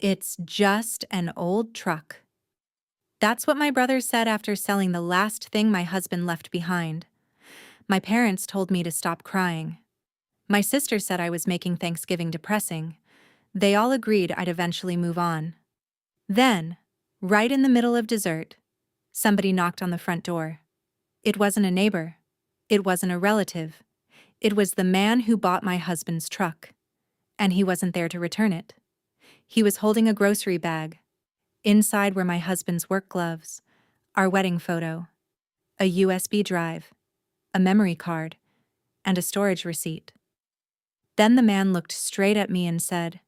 It's just an old truck. That's what my brother said after selling the last thing my husband left behind. My parents told me to stop crying. My sister said I was making Thanksgiving depressing. They all agreed I'd eventually move on. Then, right in the middle of dessert, somebody knocked on the front door. It wasn't a neighbor. It wasn't a relative. It was the man who bought my husband's truck. And he wasn't there to return it. He was holding a grocery bag. Inside were my husband's work gloves, our wedding photo, a USB drive, a memory card, and a storage receipt. Then the man looked straight at me and said,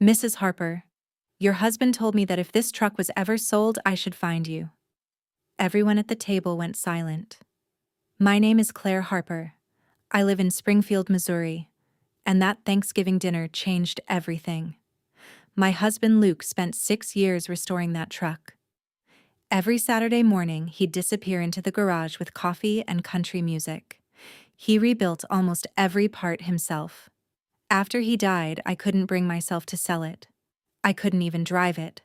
"Mrs. Harper, your husband told me that if this truck was ever sold, I should find you." Everyone at the table went silent. My name is Claire Harper. I live in Springfield, Missouri, and that Thanksgiving dinner changed everything. My husband Luke spent 6 years restoring that truck. Every Saturday morning, he'd disappear into the garage with coffee and country music. He rebuilt almost every part himself. After he died, I couldn't bring myself to sell it. I couldn't even drive it.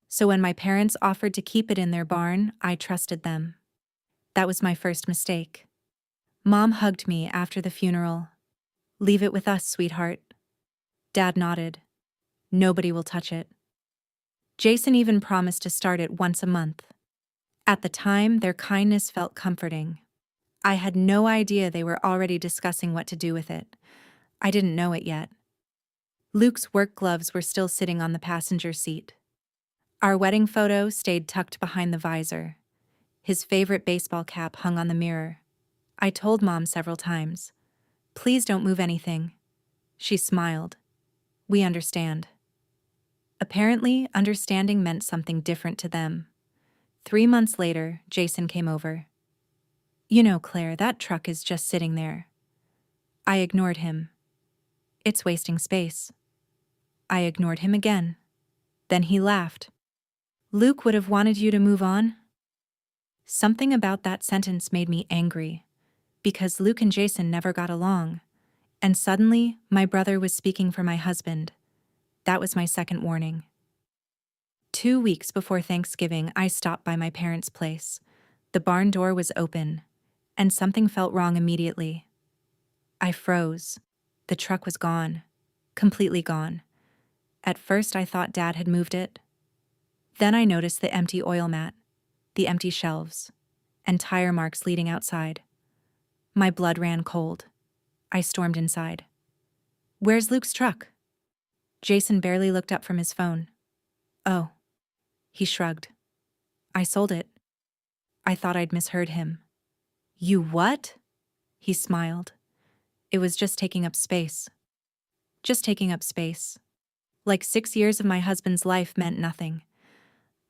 So when my parents offered to keep it in their barn, I trusted them. That was my first mistake. Mom hugged me after the funeral. "Leave it with us, sweetheart." Dad nodded. "Nobody will touch it." Jason even promised to start it once a month. At the time, their kindness felt comforting. I had no idea they were already discussing what to do with it. I didn't know it yet. Luke's work gloves were still sitting on the passenger seat. Our wedding photo stayed tucked behind the visor. His favorite baseball cap hung on the mirror. I told Mom several times, "Please don't move anything." She smiled. "We understand." Apparently, understanding meant something different to them. 3 months later, Jason came over. "You know, Claire, that truck is just sitting there." I ignored him. "It's wasting space." I ignored him again. Then he laughed. "Luke would have wanted you to move on?" Something about that sentence made me angry, because Luke and Jason never got along, and suddenly my brother was speaking for my husband. That was my second warning. 2 weeks before Thanksgiving, I stopped by my parents' place. The barn door was open, and something felt wrong immediately. I froze. The truck was gone. Completely gone. At first I thought Dad had moved it. Then I noticed the empty oil mat, the empty shelves, and tire marks leading outside. My blood ran cold. I stormed inside. "Where's Luke's truck?" Jason barely looked up from his phone. "Oh." He shrugged. "I sold it." I thought I'd misheard him. "You what?" He smiled. "It was just taking up space." Just taking up space. Like 6 years of my husband's life meant nothing.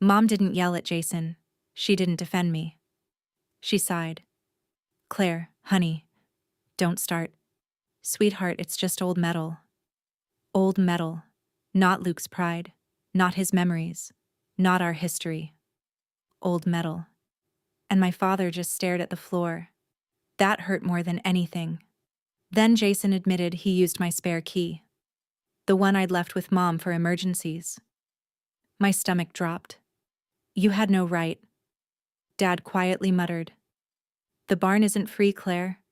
Mom didn't yell at Jason. She didn't defend me. She sighed. "Claire, honey, don't start. Sweetheart, it's just old metal." Old metal. Not Luke's pride. Not his memories. Not our history. Old metal. And my father just stared at the floor. That hurt more than anything. Then Jason admitted he used my spare key. The one I'd left with Mom for emergencies. My stomach dropped. "You had no right." Dad quietly muttered. "The barn isn't free, Claire."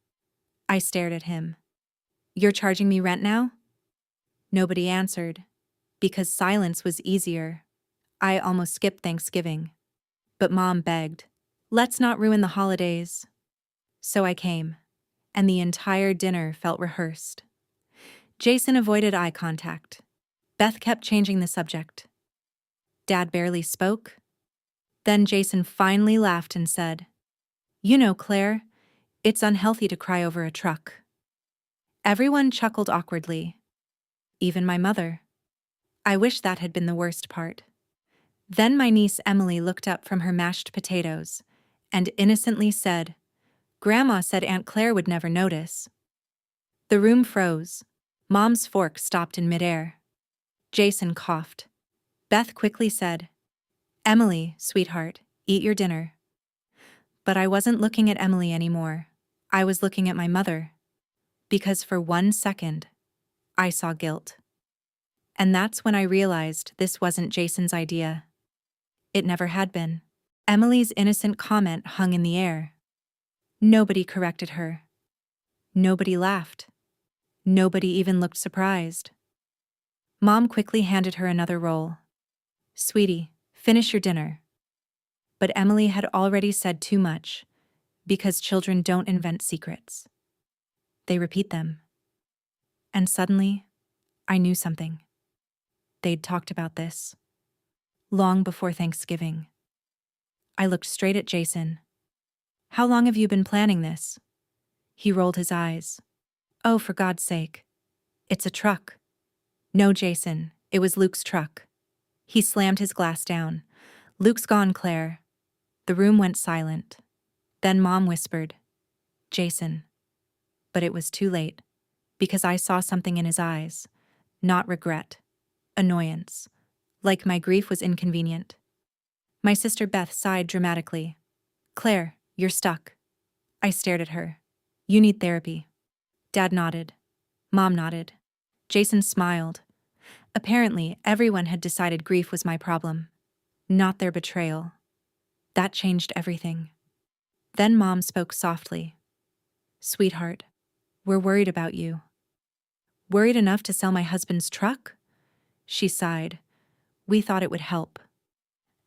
I stared at him. "You're charging me rent now?" Nobody answered, because silence was easier. I almost skipped Thanksgiving. But Mom begged, "Let's not ruin the holidays." So I came, and the entire dinner felt rehearsed. Jason avoided eye contact. Beth kept changing the subject. Dad barely spoke. Then Jason finally laughed and said, "You know, Claire, it's unhealthy to cry over a truck." Everyone chuckled awkwardly. Even my mother. I wish that had been the worst part. Then my niece Emily looked up from her mashed potatoes and innocently said, "Grandma said Aunt Claire would never notice." The room froze. Mom's fork stopped in midair. Jason coughed. Beth quickly said, "Emily, sweetheart, eat your dinner." But I wasn't looking at Emily anymore. I was looking at my mother. Because for 1 second, I saw guilt. And that's when I realized this wasn't Jason's idea. It never had been. Emily's innocent comment hung in the air. Nobody corrected her. Nobody laughed. Nobody even looked surprised. Mom quickly handed her another roll. "Sweetie, finish your dinner." But Emily had already said too much, because children don't invent secrets. They repeat them. And suddenly, I knew something. They'd talked about this. Long before Thanksgiving. I looked straight at Jason. "How long have you been planning this?" He rolled his eyes. "Oh, for God's sake. It's a truck." "No, Jason, it was Luke's truck." He slammed his glass down. "Luke's gone, Claire." The room went silent. Then Mom whispered, "Jason." But it was too late, because I saw something in his eyes. Not regret. Annoyance. Like my grief was inconvenient. My sister Beth sighed dramatically. "Claire, you're stuck." I stared at her. "You need therapy." Dad nodded. Mom nodded. Jason smiled. Apparently, everyone had decided grief was my problem, not their betrayal. That changed everything. Then Mom spoke softly. "Sweetheart, we're worried about you." "Worried enough to sell my husband's truck?" She sighed. "We thought it would help."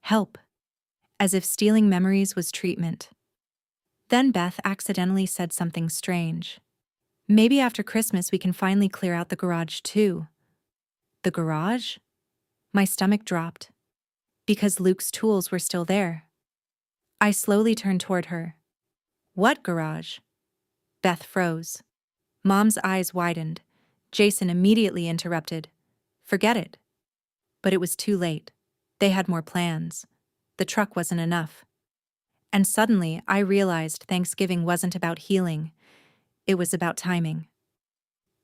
Help. As if stealing memories was treatment. Then Beth accidentally said something strange. "Maybe after Christmas we can finally clear out the garage too." The garage? My stomach dropped. Because Luke's tools were still there. I slowly turned toward her. "What garage?" Beth froze. Mom's eyes widened. Jason immediately interrupted. "Forget it." But it was too late. They had more plans. The truck wasn't enough. And suddenly I realized Thanksgiving wasn't about healing. It was about timing.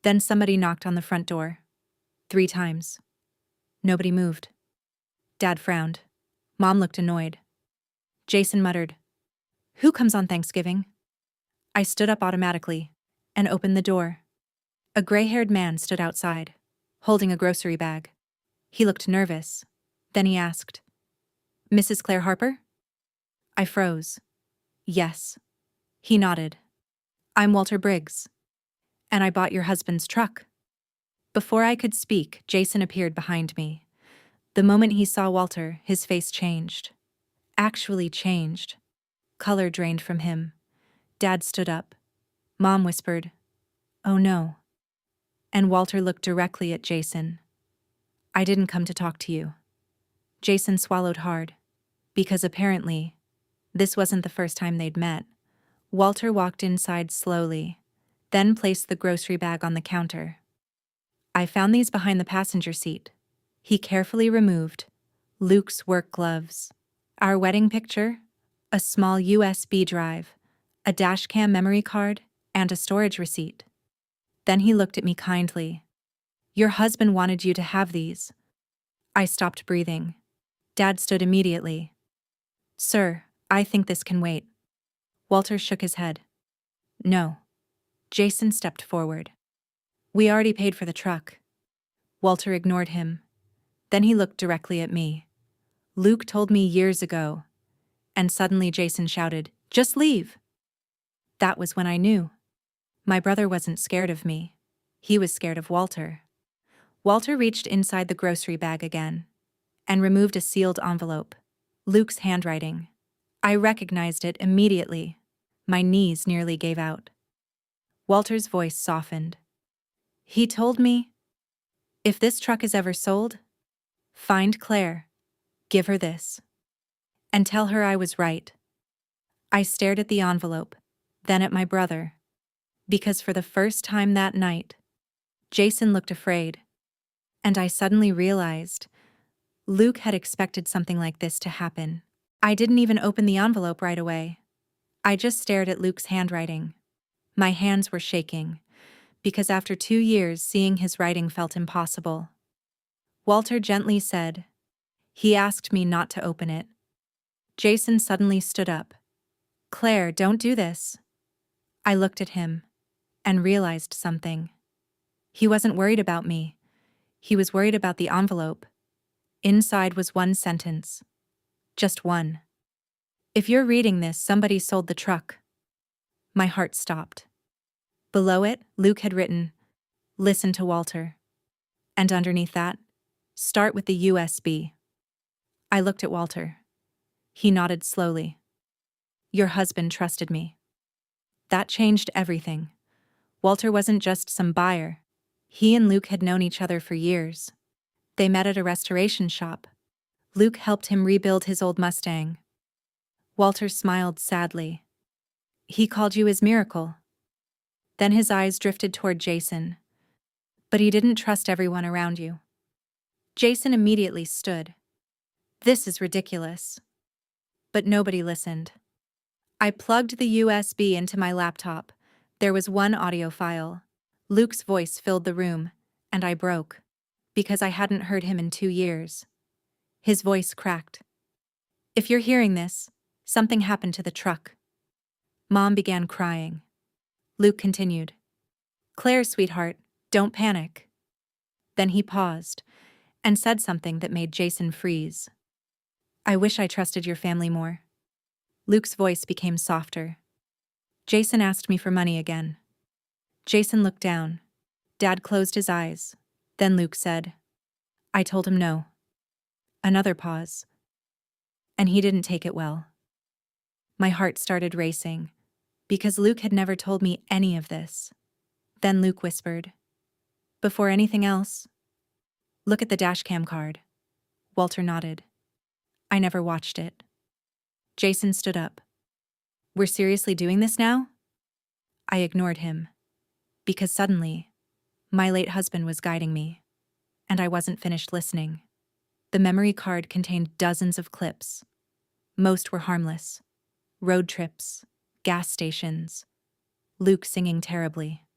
Then somebody knocked on the front door. 3 times. Nobody moved. Dad frowned. Mom looked annoyed. Jason muttered, "Who comes on Thanksgiving?" I stood up automatically and opened the door. A gray-haired man stood outside, holding a grocery bag. He looked nervous. Then he asked, "Mrs. Claire Harper?" I froze. "Yes." He nodded. "I'm Walter Briggs. And I bought your husband's truck." Before I could speak, Jason appeared behind me. The moment he saw Walter, his face changed. Actually changed. Color drained from him. Dad stood up. Mom whispered, "Oh no." And Walter looked directly at Jason. "I didn't come to talk to you." Jason swallowed hard. Because apparently, this wasn't the first time they'd met. Walter walked inside slowly, then placed the grocery bag on the counter. "I found these behind the passenger seat." He carefully removed Luke's work gloves, our wedding picture, a small USB drive, a Dashcam memory card, and a storage receipt. Then he looked at me kindly. "Your husband wanted you to have these." I stopped breathing. Dad stood immediately. "Sir, I think this can wait." Walter shook his head. "No." Jason stepped forward. "We already paid for the truck." Walter ignored him. Then he looked directly at me. "Luke told me years ago." And suddenly Jason shouted, "Just leave!" That was when I knew. My brother wasn't scared of me. He was scared of Walter. Walter reached inside the grocery bag again and removed a sealed envelope. Luke's handwriting. I recognized it immediately. My knees nearly gave out. Walter's voice softened. He told me, "If this truck is ever sold, find Claire, give her this, and tell her I was right." I stared at the envelope, then at my brother. Because for the first time that night, Jason looked afraid. And I suddenly realized Luke had expected something like this to happen. I didn't even open the envelope right away. I just stared at Luke's handwriting. My hands were shaking, because after 2 years seeing his writing felt impossible. Walter gently said, "He asked me not to open it." Jason suddenly stood up. "Claire, don't do this." I looked at him and realized something. He wasn't worried about me. He was worried about the envelope. Inside was one sentence. Just one. If you're reading this, somebody sold the truck. My heart stopped. Below it, Luke had written, "Listen to Walter." And underneath that, "Start with the USB." I looked at Walter. He nodded slowly. "Your husband trusted me." That changed everything. Walter wasn't just some buyer. He and Luke had known each other for years. They met at a restoration shop. Luke helped him rebuild his old Mustang. Walter smiled sadly. "He called you his miracle." Then his eyes drifted toward Jason. "But he didn't trust everyone around you." Jason immediately stood. "This is ridiculous." But nobody listened. I plugged the USB into my laptop. There was one audio file. Luke's voice filled the room, and I broke, because I hadn't heard him in 2 years. His voice cracked. "If you're hearing this, something happened to the truck." Mom began crying. Luke continued, "Claire, sweetheart, don't panic." Then he paused and said something that made Jason freeze. "I wish I trusted your family more." Luke's voice became softer. "Jason asked me for money again." Jason looked down. Dad closed his eyes. Then Luke said, "I told him no." Another pause. "And he didn't take it well." My heart started racing, because Luke had never told me any of this. Then Luke whispered, "Before anything else, look at the dashcam card." Walter nodded. "I never watched it." Jason stood up. "We're seriously doing this now?" I ignored him, because suddenly, my late husband was guiding me, and I wasn't finished listening. The memory card contained dozens of clips. Most were harmless. Road trips, gas stations, Luke singing terribly.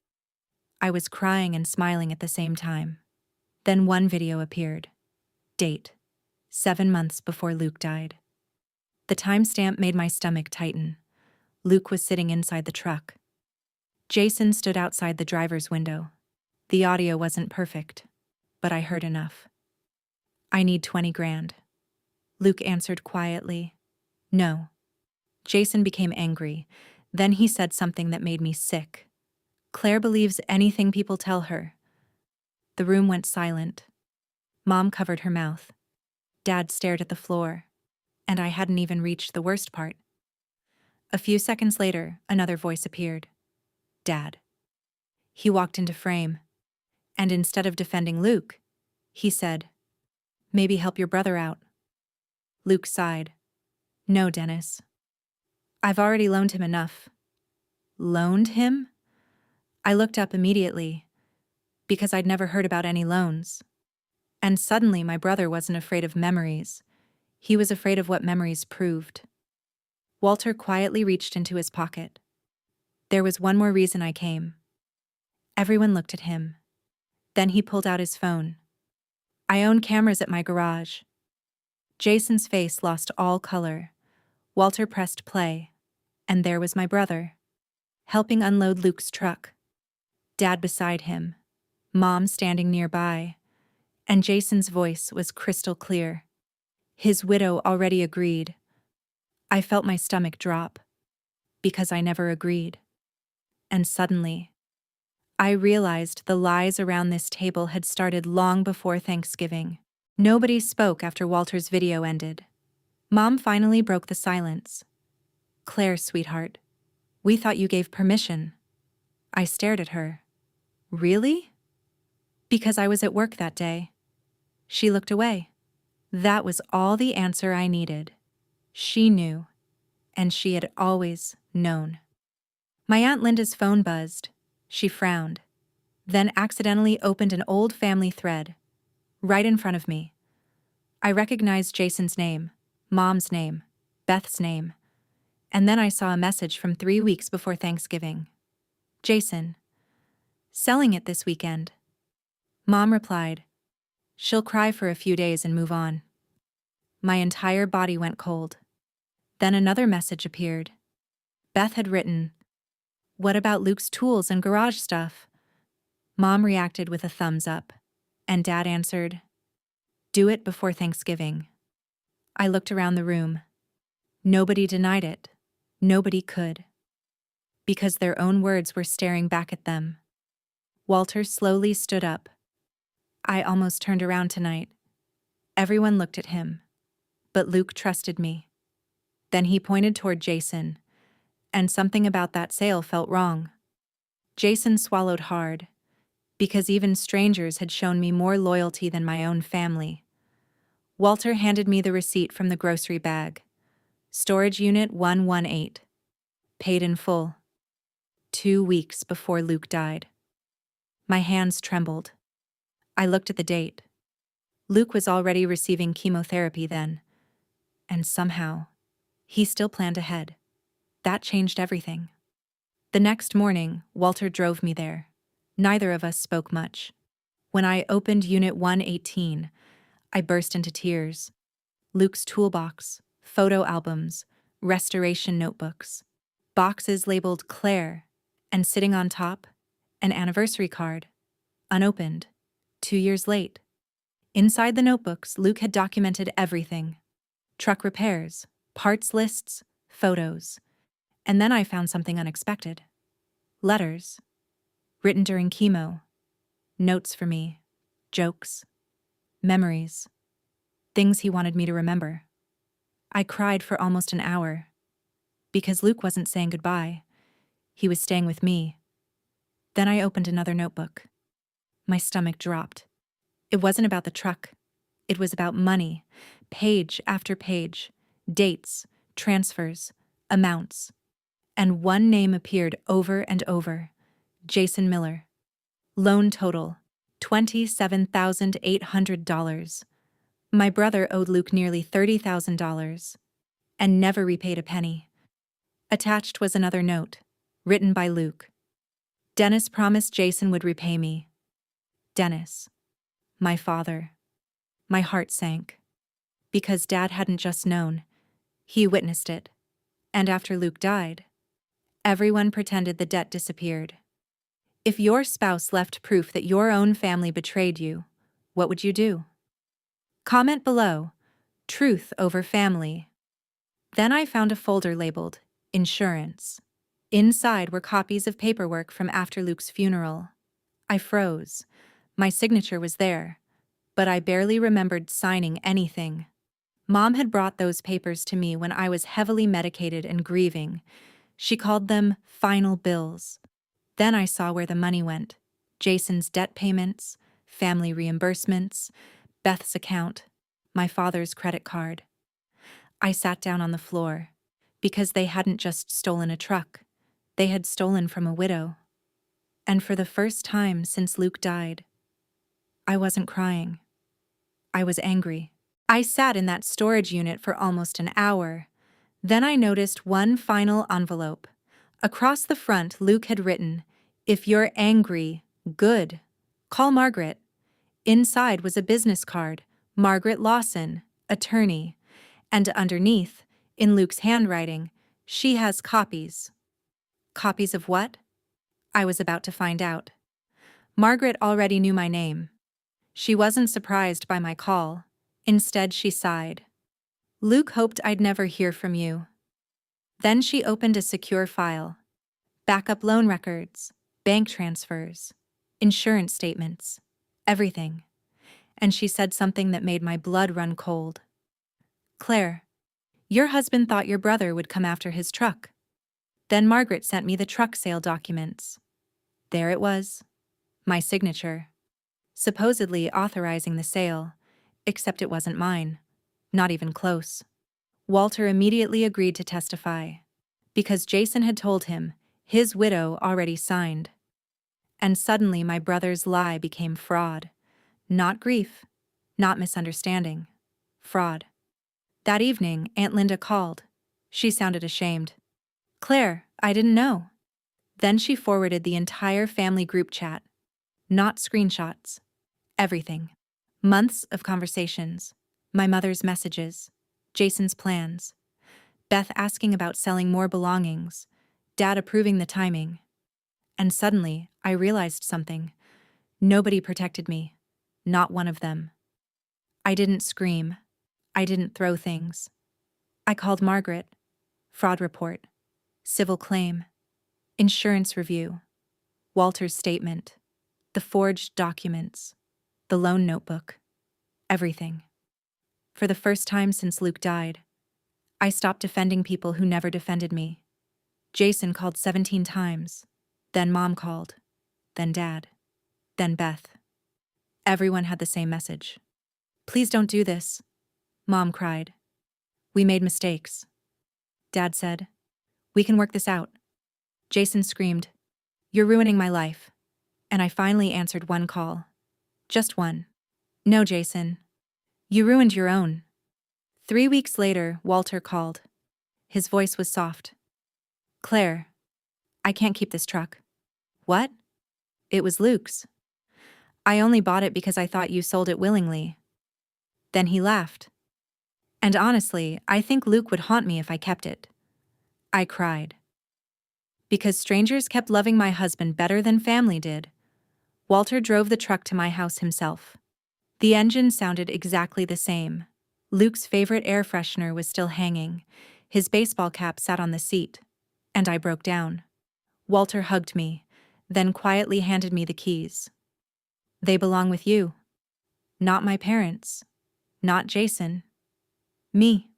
I was crying and smiling at the same time. Then one video appeared. Date: 7 months before Luke died. The timestamp made my stomach tighten. Luke was sitting inside the truck. Jason stood outside the driver's window. The audio wasn't perfect, but I heard enough. "I need 20 grand. Luke answered quietly, "No." Jason became angry. Then he said something that made me sick. "Claire believes anything people tell her." The room went silent. Mom covered her mouth. Dad stared at the floor. And I hadn't even reached the worst part. A few seconds later, another voice appeared. "Dad." He walked into frame. And instead of defending Luke, he said, "Maybe help your brother out." Luke sighed. "No, Dennis. I've already loaned him enough." Loaned him? I looked up immediately, because I'd never heard about any loans. And suddenly my brother wasn't afraid of memories. He was afraid of what memories proved. Walter quietly reached into his pocket. "There was one more reason I came." Everyone looked at him. Then he pulled out his phone. "I own cameras at my garage." Jason's face lost all color. Walter pressed play, and there was my brother, helping unload Luke's truck. Dad beside him, Mom standing nearby, and Jason's voice was crystal clear. His widow already agreed. I felt my stomach drop, because I never agreed. And suddenly, I realized the lies around this table had started long before Thanksgiving. Nobody spoke after Walter's video ended. Mom finally broke the silence. "Claire, sweetheart, we thought you gave permission." I stared at her. "Really?" "Because I was at work that day." She looked away. That was all the answer I needed. She knew, and she had always known. My Aunt Linda's phone buzzed. She frowned, then accidentally opened an old family thread. Right in front of me. I recognized Jason's name, Mom's name, Beth's name, and then I saw a message from 3 weeks before Thanksgiving. "Jason, selling it this weekend." Mom replied, "She'll cry for a few days and move on." My entire body went cold. Then another message appeared. Beth had written, "What about Luke's tools and garage stuff?" Mom reacted with a thumbs up. And Dad answered, "Do it before Thanksgiving." I looked around the room. Nobody denied it. Nobody could. Because their own words were staring back at them. Walter slowly stood up. I almost turned around tonight. Everyone looked at him. But Luke trusted me. Then he pointed toward Jason. And something about that sale felt wrong. Jason swallowed hard. Because even strangers had shown me more loyalty than my own family. Walter handed me the receipt from the grocery bag. Storage Unit 118. Paid in full. 2 weeks before Luke died. My hands trembled. I looked at the date. Luke was already receiving chemotherapy then. And somehow, he still planned ahead. That changed everything. The next morning, Walter drove me there. Neither of us spoke much. When I opened Unit 118, I burst into tears. Luke's toolbox, photo albums, restoration notebooks, boxes labeled Claire, and sitting on top, an anniversary card, unopened, 2 years late. Inside the notebooks, Luke had documented everything. Truck repairs, parts lists, photos. And then I found something unexpected. Letters. Written during chemo. Notes for me. Jokes. Memories. Things he wanted me to remember. I cried for almost an hour. Because Luke wasn't saying goodbye. He was staying with me. Then I opened another notebook. My stomach dropped. It wasn't about the truck. It was about money. Page after page. Dates, transfers, amounts. And one name appeared over and over. Jason Miller. Loan total, $27,800. My brother owed Luke nearly $30,000 and never repaid a penny. Attached was another note, written by Luke. Dennis promised Jason would repay me. Dennis. My father. My heart sank. Because Dad hadn't just known. He witnessed it. And after Luke died, everyone pretended the debt disappeared. If your spouse left proof that your own family betrayed you, what would you do? Comment below. Truth over family. Then I found a folder labeled Insurance. Inside were copies of paperwork from after Luke's funeral. I froze. My signature was there, but I barely remembered signing anything. Mom had brought those papers to me when I was heavily medicated and grieving. She called them final bills. Then I saw where the money went. Jason's debt payments, family reimbursements, Beth's account, my father's credit card. I sat down on the floor, because they hadn't just stolen a truck. They had stolen from a widow. And for the first time since Luke died, I wasn't crying. I was angry. I sat in that storage unit for almost an hour. Then I noticed one final envelope. Across the front, Luke had written, "If you're angry, good. Call Margaret." Inside was a business card, Margaret Lawson, attorney. And underneath, in Luke's handwriting, "She has copies." Copies of what? I was about to find out. Margaret already knew my name. She wasn't surprised by my call. Instead, she sighed. "Luke hoped I'd never hear from you." Then she opened a secure file. Backup loan records, bank transfers, insurance statements, everything. And she said something that made my blood run cold. "Claire, your husband thought your brother would come after his truck." Then Margaret sent me the truck sale documents. There it was. My signature. Supposedly authorizing the sale, except it wasn't mine. Not even close. Walter immediately agreed to testify, because Jason had told him his widow already signed. And suddenly my brother's lie became fraud. Not grief, not misunderstanding. Fraud. That evening, Aunt Linda called. She sounded ashamed. "Claire, I didn't know." Then she forwarded the entire family group chat. Not screenshots. Everything. Months of conversations. My mother's messages. Jason's plans. Beth asking about selling more belongings. Dad approving the timing. And suddenly, I realized something. Nobody protected me. not one of them. I didn't scream. I didn't throw things. I called Margaret. Fraud report. Civil claim. Insurance review. Walter's statement. The forged documents. The loan notebook. Everything. For the first time since Luke died, I stopped defending people who never defended me. Jason called 17 times. Then Mom called. Then Dad. Then Beth. Everyone had the same message. Please don't do this, Mom cried. We made mistakes. Dad said, we can work this out. Jason screamed, you're ruining my life. And I finally answered one call. Just one. No, Jason. You ruined your own. 3 weeks later, Walter called. His voice was soft. Claire, I can't keep this truck. What? It was Luke's. I only bought it because I thought you sold it willingly. Then he laughed. And honestly, I think Luke would haunt me if I kept it. I cried. Because strangers kept loving my husband better than family did. Walter drove the truck to my house himself. The engine sounded exactly the same. Luke's favorite air freshener was still hanging. His baseball cap sat on the seat. And I broke down. Walter hugged me, then quietly handed me the keys. They belong with you. Not my parents. Not Jason. Me.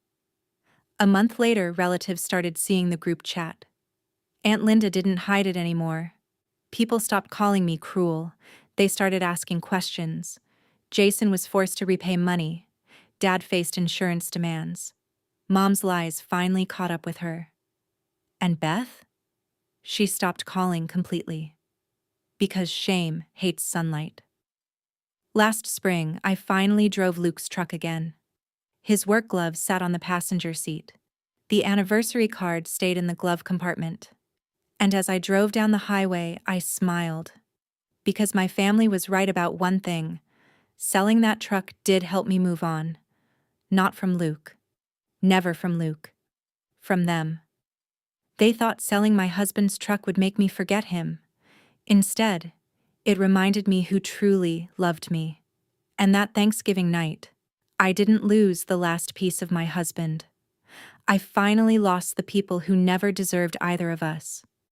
A month later, relatives started seeing the group chat. Aunt Linda didn't hide it anymore. People stopped calling me cruel. They started asking questions. Jason was forced to repay money. Dad faced insurance demands. Mom's lies finally caught up with her. And Beth? She stopped calling completely. Because shame hates sunlight. Last spring, I finally drove Luke's truck again. His work gloves sat on the passenger seat. The anniversary card stayed in the glove compartment. And as I drove down the highway, I smiled. Because my family was right about one thing. Selling that truck did help me move on. Not from Luke. Never from Luke. From them. They thought selling my husband's truck would make me forget him. Instead, it reminded me who truly loved me. And that Thanksgiving night, I didn't lose the last piece of my husband. I finally lost the people who never deserved either of us.